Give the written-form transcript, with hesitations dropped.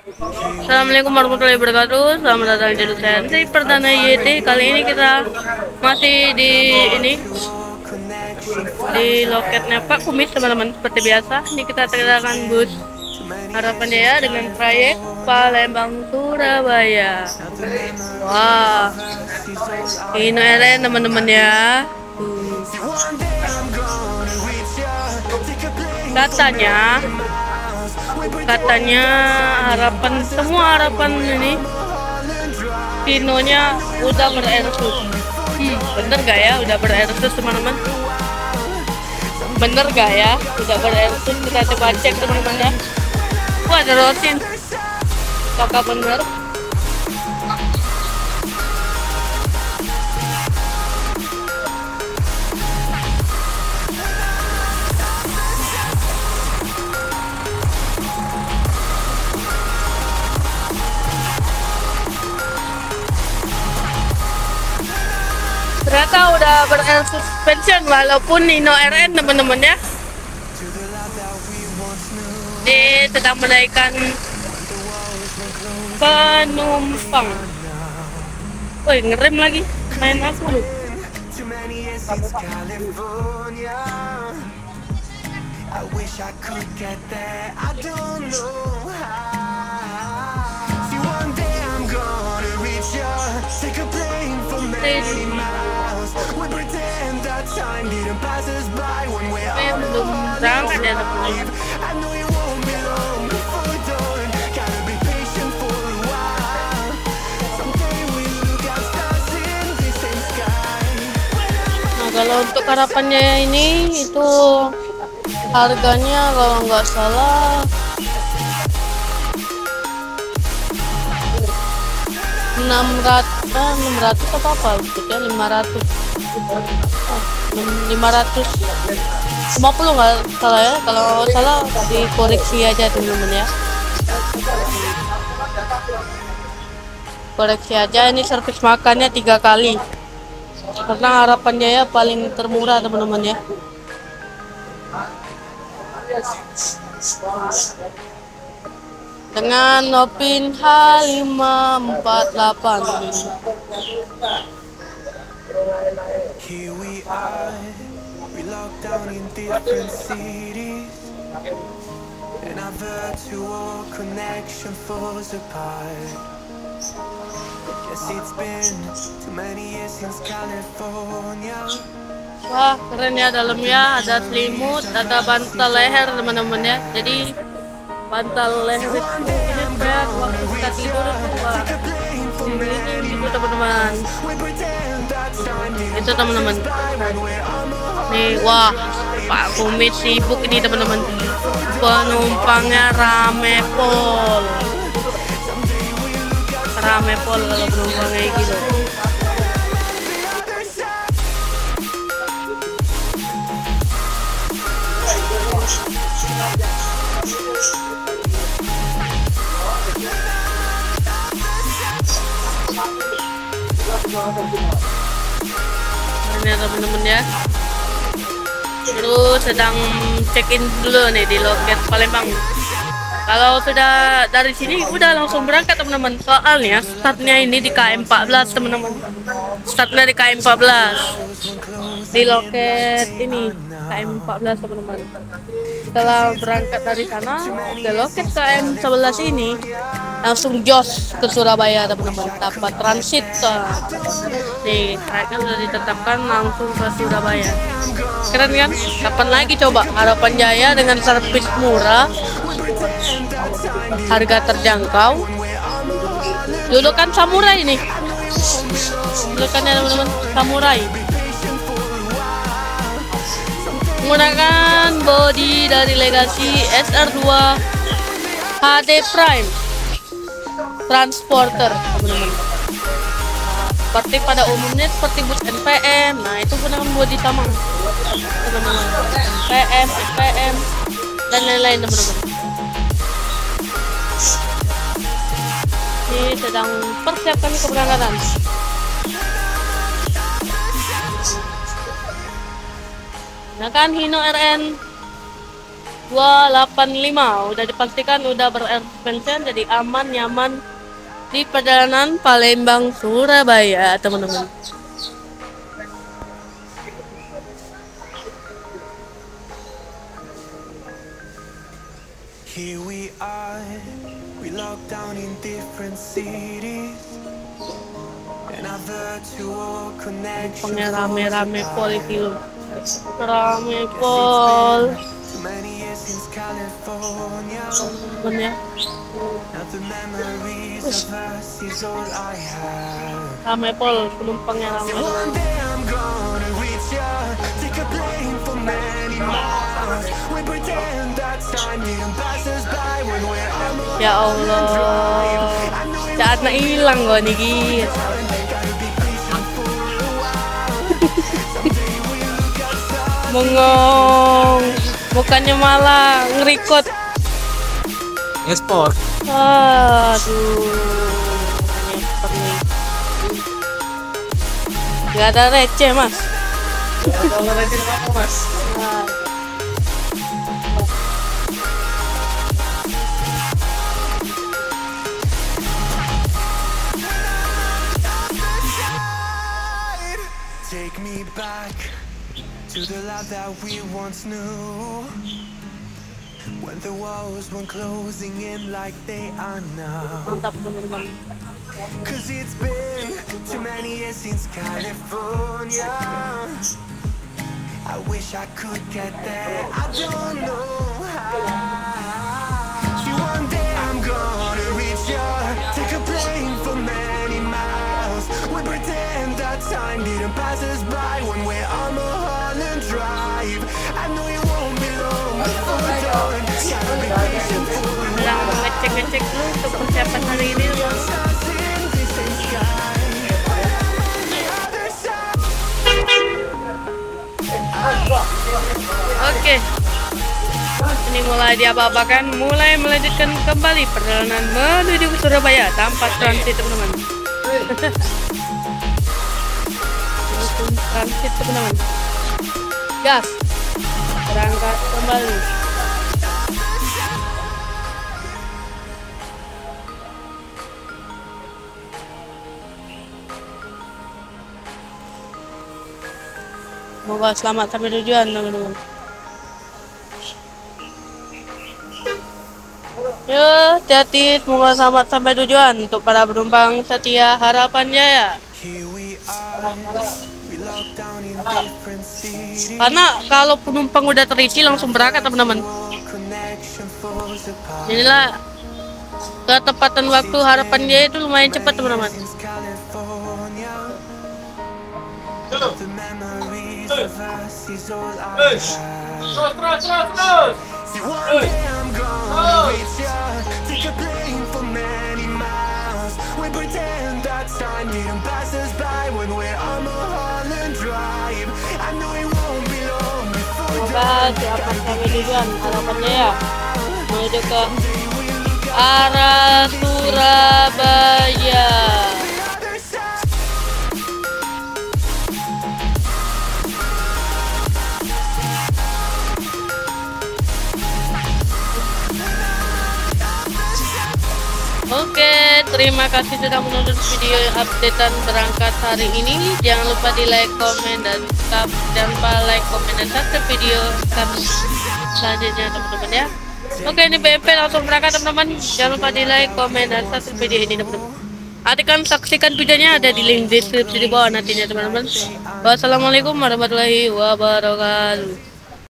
Assalamualaikum warahmatullahi wabarakatuh. Selamat datang di Lusensi Perdana YT. Kali ini kita masih di loketnya Pak Kumis, teman-teman. Seperti biasa, ini kita kedatangan bus Harapan Jaya dengan trayek Palembang Surabaya. Wah, ini keren teman-teman ya. Katanya semua harapan ini Pinonya udah berersus. Bener gak ya udah berersus teman-teman? Bener gak ya udah berersus? Kita coba cek teman-teman ya. Wah, ada rosin. Apakah bener? Ternyata udah ber-air suspension walaupun Nino RN teman-teman ya. Dia sedang menaikkan penumpang. Woi, ngerem lagi, main aku lu. Belum berangkat ya teman-teman. Nah, kalau untuk harapannya ini itu harganya kalau nggak salah 600 apa gitu ya, 550 nggak salah ya, kalau salah dikoreksi aja teman-teman ya, koreksi aja. Ini servis makannya 3 kali karena Harapan Jaya paling termurah teman-teman ya. Dengan Nopin H548. Here we are, we locked down in different cities, and our virtual connection falls apart. Guess it's been too many years since California. Wah, keren ya dalamnya, ada selimut, ada bantal leher teman-teman ya. Jadi bantal leher itu ini kayak waktu kita tidur itu wah, ini gitu teman-teman. Itu teman-teman. Nih, wah, Pak Kumis sibuk ini teman-teman. Penumpangnya rame pol kalau penumpangnya gitu. Ini teman-teman ya. Terus sedang check-in dulu nih di loket Palembang. Kalau sudah dari sini udah langsung berangkat teman-teman. Soalnya startnya ini di KM 14 teman-teman. Startnya di KM 14. Di loket ini KM 14 teman-teman. Setelah berangkat dari sana ke loket KM 11 ini langsung jos ke Surabaya teman-teman, dapat transit. Nih, trayeknya sudah ditetapkan langsung ke Surabaya. Keren kan? Kapan lagi coba Harapan Jaya dengan servis murah, harga terjangkau. Dudukan samurai ini. Dudukannya teman-teman, samurai. Menggunakan bodi dari Legacy SR2 HD Prime Transporter teman-teman. Seperti pada umumnya seperti bus NPM. Nah, itu pun dengan bodi sama teman-teman. PM, SPM dan lain-lain teman-teman. Ini sedang persiapkan keberangkatan. Nah kan Hino RN 285 udah dipastikan udah ber-air suspension, jadi aman nyaman di perjalanan Palembang Surabaya teman-teman. Here we are, we locked down in different cities, and our virtual connection Rame-rame pol itu, rame pol. too many years since California. Bener. Now the memories of us is all I have. Rame pol, penumpangnya rame. One day I'm gonna reach ya, take a plane for many miles. We pretend that time didn't pass us by when we're on the Ya Allah, saat na hilang gue nih guys. Bengong, bukannya malah ngerikot. Ekspor. Aduh, nyesek nih. Gak ada receh mas. Kalau rajin apa mas? Nah, Take me back to the life that we once knew, when the walls weren't closing in like they are now. mantap teman-teman. Cause it's been too many years since California. I wish I could get there, I don't know how. See, one day I'm gonna reach ya, take a plane for many miles. We pretend that time didn't pass us by when we're on Mulholland Drive. I know it won't be long before we're done. Gotta be patient for a Bilang ngecek-ngecek dulu untuk persiapan hari ini loh. stars in the same sky. The other side. Oke, ini mulai diapa-apakan, mulai melanjutkan kembali perjalanan menuju Surabaya tanpa transit teman-teman. Transit teman-teman. Gas, berangkat kembali. Semoga selamat sampai tujuan teman-teman. Ya, hati-hati, semoga selamat sampai tujuan untuk para penumpang setia Harapan Jaya. Here we are, we locked down in different cities. Karena kalau penumpang udah terisi langsung berangkat teman-teman. Connection falls apart. Jadilah ketepatan waktu Harapan Jaya itu lumayan cepat teman-teman. Since California, the memories of us is all I have. See, one day I'm gonna reach ya, take a plane for many miles. We pretend that time didn't pass us by when we're on Mulholland Drive. I know it won't be long before Semoga siapa sampai tujuan Harapan Jaya menuju ke arah Surabaya. Oke, terima kasih sudah menonton video updatean berangkat hari ini. Jangan lupa di like, komen, dan subscribe. Jangan lupa like, komen, dan subscribe video kami selanjutnya teman-teman ya. Oke, ini BMP langsung berangkat teman-teman. Jangan lupa di like, komen, dan subscribe video ini teman-teman. Artikan saksikan videonya ada di link deskripsi di bawah nantinya teman-teman. Wassalamualaikum warahmatullahi wabarakatuh.